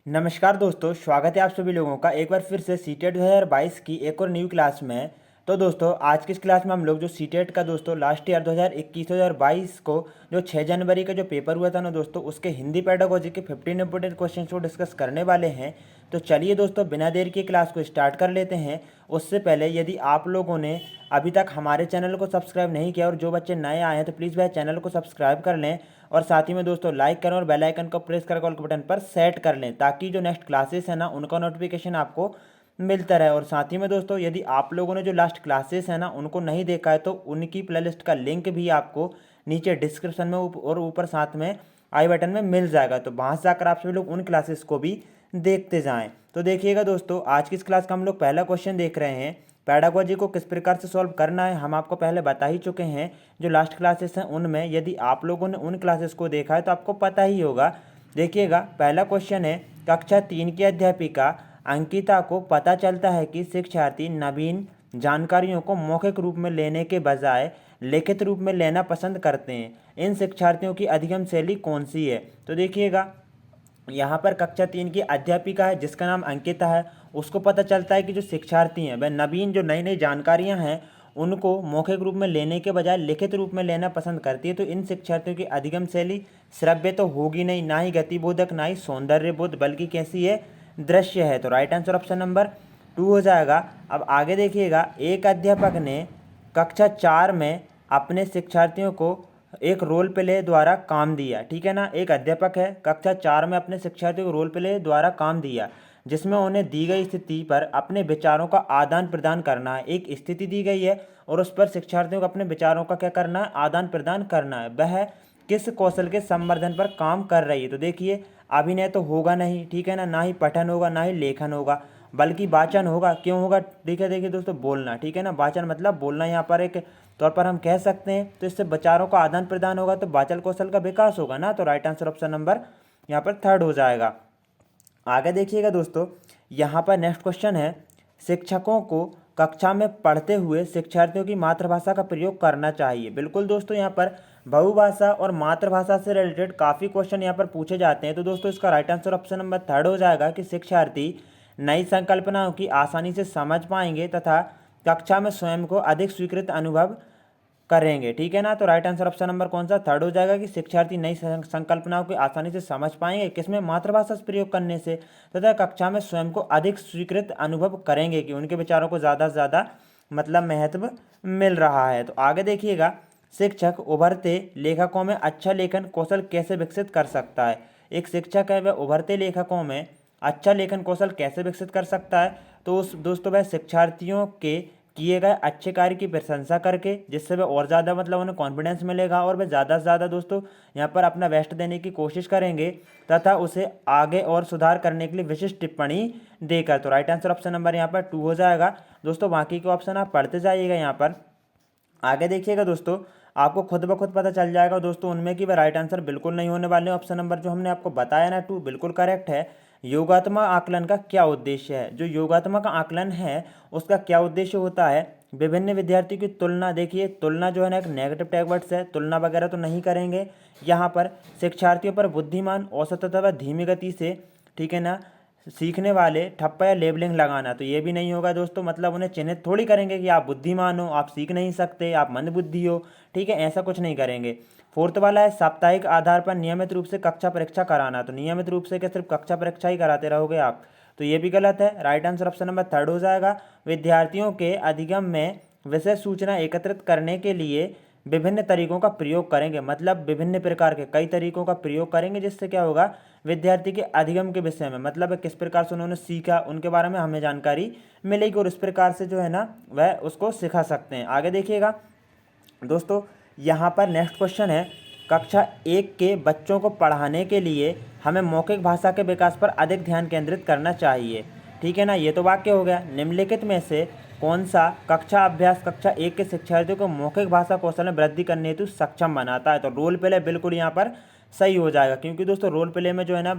नमस्कार दोस्तों, स्वागत है आप सभी लोगों का एक बार फिर से सीटेट 2022 की एक और न्यू क्लास में। तो दोस्तों आज की इस क्लास में हम लोग जो सीटेट का दोस्तों लास्ट ईयर 2021-2022 को जो 6 जनवरी का जो पेपर हुआ था ना दोस्तों, उसके हिंदी पेडागोजी के 15 इंपॉर्टेंट क्वेश्चन को डिस्कस करने वाले हैं। तो चलिए दोस्तों बिना देर की क्लास को स्टार्ट कर लेते हैं। उससे पहले यदि आप लोगों ने अभी तक हमारे चैनल को सब्सक्राइब नहीं किया और जो बच्चे नए आए हैं तो प्लीज़ भाई चैनल को सब्सक्राइब कर लें और साथ ही में दोस्तों लाइक करें और बेल आइकन को प्रेस कर ऑल के बटन पर सेट कर लें ताकि जो नेक्स्ट क्लासेस है ना उनका नोटिफिकेशन आपको मिलता रहे। और साथ ही में दोस्तों यदि आप लोगों ने जो लास्ट क्लासेस है ना उनको नहीं देखा है तो उनकी प्लेलिस्ट का लिंक भी आपको नीचे डिस्क्रिप्शन में और ऊपर साथ में आई बटन में मिल जाएगा, तो वहाँ से जाकर आप सभी लोग उन क्लासेस को भी देखते जाएं। तो देखिएगा दोस्तों आज की इस क्लास का हम लोग पहला क्वेश्चन देख रहे हैं। पैडागोजी को किस प्रकार से सॉल्व करना है हम आपको पहले बता ही चुके हैं जो लास्ट क्लासेस हैं उनमें। यदि आप लोगों ने उन क्लासेस को देखा है तो आपको पता ही होगा। देखिएगा पहला क्वेश्चन है, कक्षा 3 की अध्यापिका अंकिता को पता चलता है कि शिक्षार्थी नवीन जानकारियों को मौखिक रूप में लेने के बजाय लिखित रूप में लेना पसंद करते हैं। इन शिक्षार्थियों की अधिगम शैली कौन सी है? तो देखिएगा यहाँ पर कक्षा 3 की अध्यापिका है जिसका नाम अंकिता है, उसको पता चलता है कि जो शिक्षार्थी हैं वह नवीन जो नई नई जानकारियाँ हैं उनको मौखिक रूप में लेने के बजाय लिखित रूप में लेना पसंद करती है। तो इन शिक्षार्थियों की अधिगम शैली श्रव्य तो होगी नहीं, ना ही गतिबोधक, ना ही सौंदर्यबोध, बल्कि कैसी है? दृश्य है। तो राइट आंसर ऑप्शन नंबर 2 हो जाएगा। अब आगे देखिएगा, एक अध्यापक ने कक्षा 4 में अपने शिक्षार्थियों को एक रोल प्ले द्वारा काम दिया। ठीक है ना, एक अध्यापक है कक्षा 4 में अपने शिक्षार्थियों को रोल प्ले द्वारा काम दिया जिसमें उन्हें दी गई स्थिति पर अपने विचारों का आदान प्रदान करना है। एक स्थिति दी गई है और उस पर शिक्षार्थियों को अपने विचारों का क्या करना है? आदान प्रदान करना है। वह किस कौशल के संवर्धन पर काम कर रही है? तो देखिए अभिनय तो होगा नहीं, ठीक है ना, ना ही पठन होगा, ना ही लेखन होगा, बल्कि वाचन होगा। क्यों होगा? देखिए देखिए दोस्तों, बोलना। ठीक है ना, वाचन मतलब बोलना यहाँ पर एक तौर पर हम कह सकते हैं। तो इससे विचारों का आदान प्रदान होगा तो वाचन कौशल का विकास होगा ना। तो राइट आंसर ऑप्शन नंबर यहाँ पर 3 हो जाएगा। आगे देखिएगा दोस्तों, यहाँ पर नेक्स्ट क्वेश्चन है, शिक्षकों को कक्षा में पढ़ते हुए शिक्षार्थियों की मातृभाषा का प्रयोग करना चाहिए। बिल्कुल दोस्तों, यहाँ पर बहुभाषा और मातृभाषा से रिलेटेड काफ़ी क्वेश्चन यहाँ पर पूछे जाते हैं। तो दोस्तों इसका राइट आंसर ऑप्शन नंबर 3 हो जाएगा कि शिक्षार्थी नई संकल्पनाओं की आसानी से समझ पाएंगे तथा कक्षा में स्वयं को अधिक स्वीकृत अनुभव करेंगे। ठीक है ना, तो राइट आंसर ऑप्शन नंबर कौन सा? 3 हो जाएगा कि शिक्षार्थी नई संकल्पनाओं को आसानी से समझ पाएंगे किसमें? मातृभाषा से प्रयोग करने से, तथा कक्षा में स्वयं को अधिक स्वीकृत अनुभव करेंगे कि उनके विचारों को ज़्यादा से ज़्यादा मतलब महत्व मिल रहा है। तो आगे देखिएगा, शिक्षक उभरते लेखकों में अच्छा लेखन कौशल कैसे विकसित कर सकता है? एक शिक्षक है वह उभरते लेखकों में अच्छा लेखन कौशल कैसे विकसित कर सकता है? तो उस दोस्तों वह शिक्षार्थियों के किए गए अच्छे कार्य की प्रशंसा करके, जिससे वह और ज़्यादा मतलब उन्हें कॉन्फिडेंस मिलेगा और वह ज़्यादा से ज़्यादा दोस्तों यहाँ पर अपना बेस्ट देने की कोशिश करेंगे तथा उसे आगे और सुधार करने के लिए विशिष्ट टिप्पणी देकर। तो राइट आंसर ऑप्शन नंबर यहाँ पर 2 हो जाएगा। दोस्तों बाकी के ऑप्शन आप पढ़ते जाइएगा। यहाँ पर आगे देखिएगा दोस्तों, आपको खुद ब खुद पता चल जाएगा दोस्तों उनमें कि वह राइट आंसर बिल्कुल नहीं होने वाले। ऑप्शन नंबर जो हमने आपको बताया ना 2 बिल्कुल करेक्ट है। योगात्मक आकलन का क्या उद्देश्य है? जो योगात्मक आकलन है उसका क्या उद्देश्य होता है? विभिन्न विद्यार्थियों की तुलना। देखिए तुलना जो है ना एक नेगेटिव टैग वर्ड्स है, तुलना वगैरह तो नहीं करेंगे यहाँ पर। शिक्षार्थियों पर बुद्धिमान, औसत अथवा धीमी गति से, ठीक है ना, सीखने वाले ठप्पा या लेबलिंग लगाना, तो ये भी नहीं होगा दोस्तों। मतलब उन्हें चिन्हित थोड़ी करेंगे कि आप बुद्धिमान हो, आप सीख नहीं सकते, आप मंदबुद्धि हो, ठीक है, ऐसा कुछ नहीं करेंगे। फोर्थ वाला है, साप्ताहिक आधार पर नियमित रूप से कक्षा परीक्षा कराना। तो नियमित रूप से क्या सिर्फ कक्षा परीक्षा ही कराते रहोगे आप? तो ये भी गलत है। राइट आंसर ऑप्शन नंबर 3 हो जाएगा। विद्यार्थियों के अधिगम में विषय सूचना एकत्रित करने के लिए विभिन्न तरीकों का प्रयोग करेंगे। मतलब विभिन्न प्रकार के कई तरीकों का प्रयोग करेंगे जिससे क्या होगा? विद्यार्थी के अधिगम के विषय में, मतलब किस प्रकार से उन्होंने सीखा उनके बारे में हमें जानकारी मिलेगी और इस प्रकार से जो है ना वह उसको सिखा सकते हैं। आगे देखिएगा दोस्तों, यहाँ पर नेक्स्ट क्वेश्चन है, कक्षा 1 के बच्चों को पढ़ाने के लिए हमें मौखिक भाषा के विकास पर अधिक ध्यान केंद्रित करना चाहिए। ठीक है ना, ये तो वाक्य हो गया। निम्नलिखित में से कौन सा कक्षा अभ्यास कक्षा 1 के शिक्षार्थियों को मौखिक भाषा कौशल में वृद्धि करने हेतु सक्षम बनाता है? तो रोल प्ले बिल्कुल यहाँ पर सही हो जाएगा, क्योंकि दोस्तों रोल प्ले में जो है ना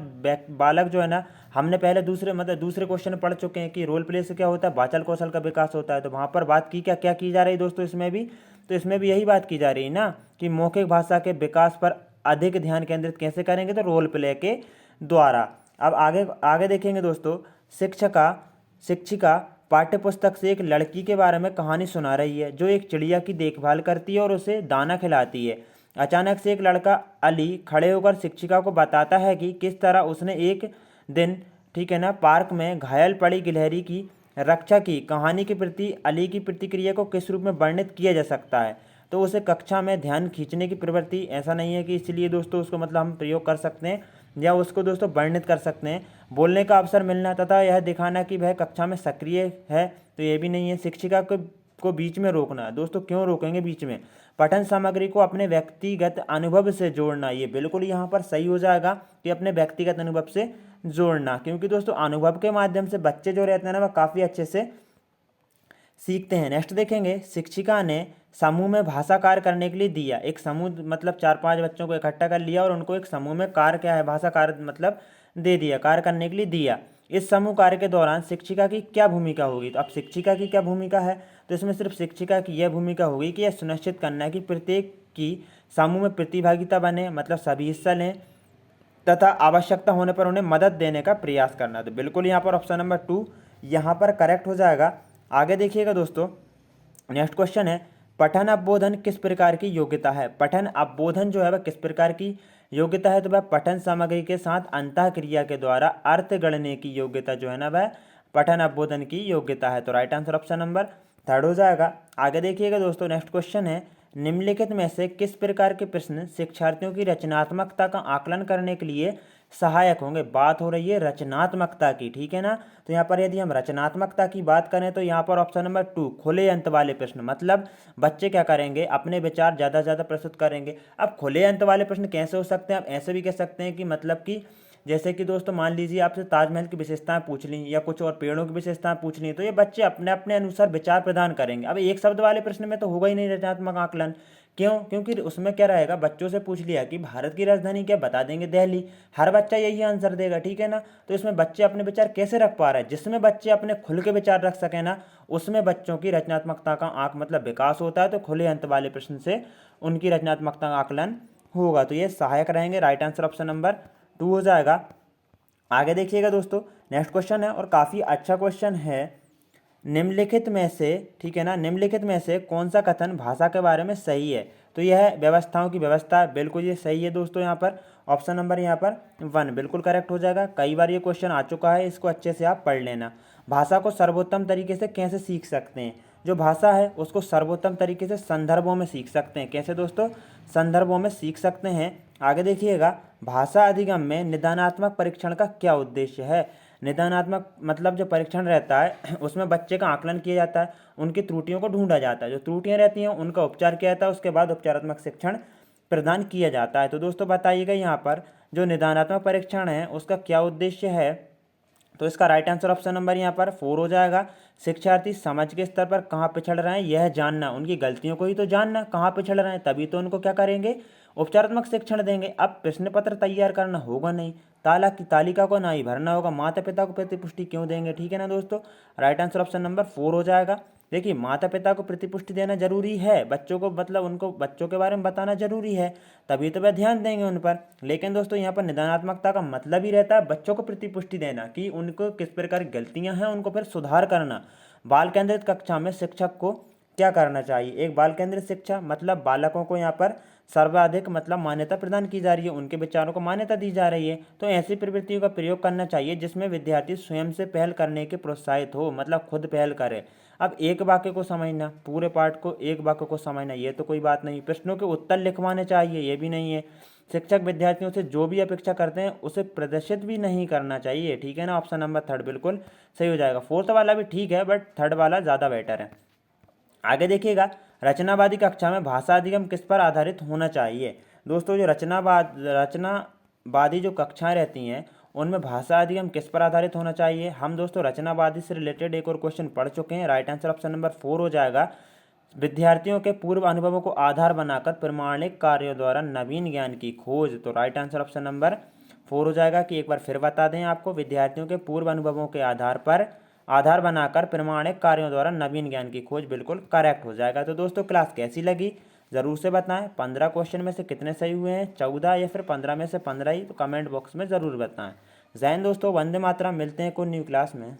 बालक जो है ना, हमने पहले दूसरे क्वेश्चन में पढ़ चुके हैं कि रोल प्ले से क्या होता है? वाचन कौशल का विकास होता है। तो वहाँ पर बात की क्या क्या की जा रही है दोस्तों इसमें भी? तो इसमें भी यही बात की जा रही है ना कि मौखिक भाषा के विकास पर अधिक ध्यान केंद्रित कैसे करेंगे? तो रोल प्ले के द्वारा। अब आगे आगे देखेंगे दोस्तों, शिक्षिका पाठ्य पुस्तक से एक लड़की के बारे में कहानी सुना रही है जो एक चिड़िया की देखभाल करती है और उसे दाना खिलाती है। अचानक से एक लड़का अली खड़े होकर शिक्षिका को बताता है कि किस तरह उसने एक दिन, ठीक है ना, पार्क में घायल पड़ी गिलहरी की रक्षा की। कहानी के प्रति अली की प्रतिक्रिया को किस रूप में वर्णित किया जा सकता है? तो उसे कक्षा में ध्यान खींचने की प्रवृत्ति, ऐसा नहीं है कि इसलिए दोस्तों उसको मतलब हम प्रयोग कर सकते हैं या उसको दोस्तों वर्णित कर सकते हैं। बोलने का अवसर मिलना तथा यह दिखाना कि वह कक्षा में सक्रिय है, तो ये भी नहीं है। शिक्षिका को बीच में रोकना, दोस्तों क्यों रोकेंगे बीच में? पठन सामग्री को अपने व्यक्तिगत अनुभव से जोड़ना, ये बिल्कुल यहाँ पर सही हो जाएगा कि अपने व्यक्तिगत अनुभव से जोड़ना, क्योंकि दोस्तों अनुभव के माध्यम से बच्चे जो रहते हैं ना वह काफ़ी अच्छे से सीखते हैं। नेक्स्ट देखेंगे, शिक्षिका ने समूह में भाषा कार्य करने के लिए दिया। एक समूह मतलब 4-5 बच्चों को इकट्ठा कर लिया और उनको एक समूह में कार्य, क्या है, भाषा कार्य मतलब दे दिया, कार्य करने के लिए दिया। इस समूह कार्य के दौरान शिक्षिका की क्या भूमिका होगी? तो अब शिक्षिका की क्या भूमिका है? तो इसमें सिर्फ शिक्षिका की यह भूमिका होगी कि यह सुनिश्चित करना है कि प्रत्येक की समूह में प्रतिभागिता बने, मतलब सभी हिस्सा लें तथा आवश्यकता होने पर उन्हें मदद देने का प्रयास करना। तो बिल्कुल यहाँ पर ऑप्शन नंबर 2 यहाँ पर करेक्ट हो जाएगा। आगे देखिएगा दोस्तों, नेक्स्ट क्वेश्चन है, पठन अवबोधन किस प्रकार की योग्यता है? पठन अवबोधन जो है वह किस प्रकार की योग्यता है? तो वह पठन सामग्री के साथ अंतः क्रिया के द्वारा अर्थ गढ़ने की योग्यता जो है ना वह पठन अवबोधन की योग्यता है। तो राइट आंसर ऑप्शन नंबर 3 हो जाएगा। आगे देखिएगा दोस्तों, नेक्स्ट क्वेश्चन है, निम्नलिखित में से किस प्रकार के प्रश्न शिक्षार्थियों की रचनात्मकता का आकलन करने के लिए सहायक होंगे? बात हो रही है रचनात्मकता की, ठीक है ना। तो यहाँ पर यदि हम रचनात्मकता की बात करें तो यहाँ पर ऑप्शन नंबर 2 खुले अंत वाले प्रश्न, मतलब बच्चे क्या करेंगे, अपने विचार ज़्यादा से ज़्यादा प्रस्तुत करेंगे। अब खुले अंत वाले प्रश्न कैसे हो सकते हैं? आप ऐसे भी कह सकते हैं कि मतलब कि जैसे कि दोस्तों मान लीजिए आपसे ताजमहल की विशेषताएं पूछ ली या कुछ और पेड़ों की विशेषताएं पूछ ली, तो ये बच्चे अपने अपने अनुसार विचार प्रदान करेंगे। अब एक शब्द वाले प्रश्न में तो होगा ही नहीं रचनात्मक आकलन। क्यों? क्योंकि उसमें क्या रहेगा, बच्चों से पूछ लिया कि भारत की राजधानी क्या, बता देंगे दिल्ली, हर बच्चा यही आंसर देगा, ठीक है ना। तो इसमें बच्चे अपने विचार कैसे रख पा रहे हैं? जिसमें बच्चे अपने खुल के विचार रख सके ना, उसमें बच्चों की रचनात्मकता का आंक मतलब विकास होता है। तो खुले अंत वाले प्रश्न से उनकी रचनात्मकता का आकलन होगा, तो ये सहायक रहेंगे। राइट आंसर ऑप्शन नंबर 2 हो जाएगा। आगे देखिएगा दोस्तों, नेक्स्ट क्वेश्चन है और काफ़ी अच्छा क्वेश्चन है, निम्नलिखित में से, ठीक है ना, निम्नलिखित में से कौन सा कथन भाषा के बारे में सही है? तो यह है व्यवस्थाओं की व्यवस्था, बिल्कुल ये सही है दोस्तों। यहाँ पर ऑप्शन नंबर यहाँ पर 1 बिल्कुल करेक्ट हो जाएगा। कई बार ये क्वेश्चन आ चुका है, इसको अच्छे से आप पढ़ लेना। भाषा को सर्वोत्तम तरीके से कैसे सीख सकते हैं? जो भाषा है उसको सर्वोत्तम तरीके से संदर्भों में सीख सकते हैं। कैसे दोस्तों? संदर्भों में सीख सकते हैं। आगे देखिएगा, भाषा अधिगम में निदानात्मक परीक्षण का क्या उद्देश्य है? निदानात्मक मतलब जो परीक्षण रहता है उसमें बच्चे का आकलन किया जाता है, उनकी त्रुटियों को ढूंढा जाता है, जो त्रुटियां रहती हैं उनका उपचार किया जाता है, उसके बाद उपचारात्मक शिक्षण प्रदान किया जाता है। तो दोस्तों बताइएगा यहाँ पर जो निदानात्मक परीक्षण है उसका क्या उद्देश्य है? तो इसका राइट आंसर ऑप्शन नंबर यहाँ पर 4 हो जाएगा। शिक्षार्थी समझ के स्तर पर कहाँ पिछड़ रहे हैं यह जानना, उनकी गलतियों को ही तो जानना, कहाँ पिछड़ रहे हैं, तभी तो उनको क्या करेंगे, उपचारात्मक शिक्षण देंगे। अब प्रश्न पत्र तैयार करना होगा नहीं, तालिका को ना ही भरना होगा, माता पिता को प्रतिपुष्टि क्यों देंगे, ठीक है ना दोस्तों। राइट आंसर ऑप्शन नंबर 4 हो जाएगा। देखिए माता पिता को प्रतिपुष्टि देना जरूरी है, बच्चों को मतलब उनको बच्चों के बारे में बताना जरूरी है, तभी तो वह ध्यान देंगे उन पर। लेकिन दोस्तों यहाँ पर निदानात्मकता का मतलब ही रहता है बच्चों को प्रतिपुष्टि देना कि उनको किस प्रकार की गलतियां हैं उनको फिर सुधार करना। बाल केंद्रित कक्षा में शिक्षक को क्या करना चाहिए? एक बाल केंद्रित शिक्षा मतलब बालकों को यहाँ पर सर्वाधिक मतलब मान्यता प्रदान की जा रही है, उनके विचारों को मान्यता दी जा रही है। तो ऐसी प्रवृत्तियों का प्रयोग करना चाहिए जिसमें विद्यार्थी स्वयं से पहल करने के प्रोत्साहित हो, मतलब खुद पहल करे। अब एक वाक्य को समझना, पूरे पाठ को एक वाक्य को समझना, ये तो कोई बात नहीं। प्रश्नों के उत्तर लिखवाने चाहिए, ये भी नहीं है। शिक्षक विद्यार्थियों से जो भी अपेक्षा करते हैं उसे प्रदर्शित भी नहीं करना चाहिए, ठीक है ना। ऑप्शन नंबर 3 बिल्कुल सही हो जाएगा। 4th वाला भी ठीक है बट 3rd वाला ज़्यादा बेटर है। आगे देखिएगा, रचनावादी कक्षा में भाषा अधिगम किस पर आधारित होना चाहिए? दोस्तों जो रचनावादी जो कक्षाएं रहती हैं उनमें भाषा अधिगम किस पर आधारित होना चाहिए? हम दोस्तों रचनावादी से रिलेटेड एक और क्वेश्चन पढ़ चुके हैं। राइट आंसर ऑप्शन नंबर 4 हो जाएगा। विद्यार्थियों के पूर्व अनुभवों को आधार बनाकर प्रमाणिक कार्यों द्वारा नवीन ज्ञान की खोज। तो राइट आंसर ऑप्शन नंबर 4 हो जाएगा। कि एक बार फिर बता दें आपको, विद्यार्थियों के पूर्व अनुभवों के आधार बनाकर प्रमाणिक कार्यों द्वारा नवीन ज्ञान की खोज, बिल्कुल करेक्ट हो जाएगा। तो दोस्तों क्लास कैसी लगी ज़रूर से बताएं। 15 क्वेश्चन में से कितने सही हुए हैं, 14 या फिर 15 में से 15 ही? तो कमेंट बॉक्स में ज़रूर बताएं। जय हिंद दोस्तों, वंदे मातरम। मिलते हैं कोई न्यू क्लास में।